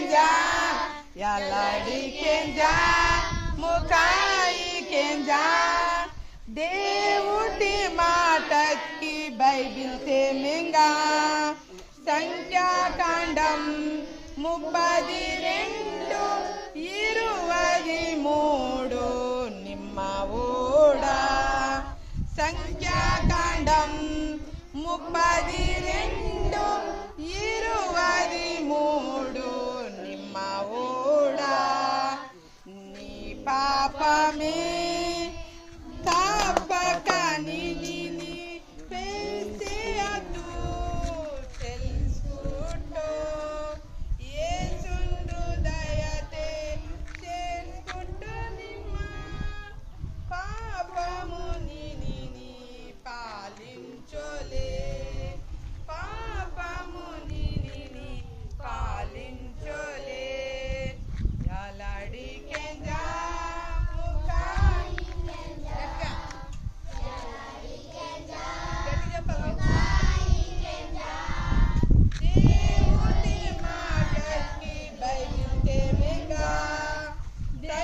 kenja, yaladi kenja, mukai kenja. దేవుడి మాటకి Bible తేమింగా సంఖ్యాకాండం 32:23 నిమ్మ ఓడా సంఖ్యాకాండం 32:23 నిమ్మ ఓడా నీ పాపమే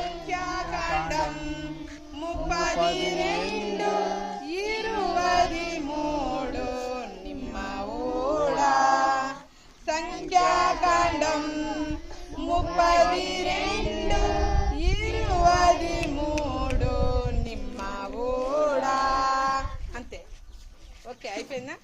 సంఖ్యాకాండం 32:23 నిమ్మ ఓడా సంఖ్యాకాండం 32:23 నిమ్మ ఓడా అంతే. ఓకే అయిపోయిందా?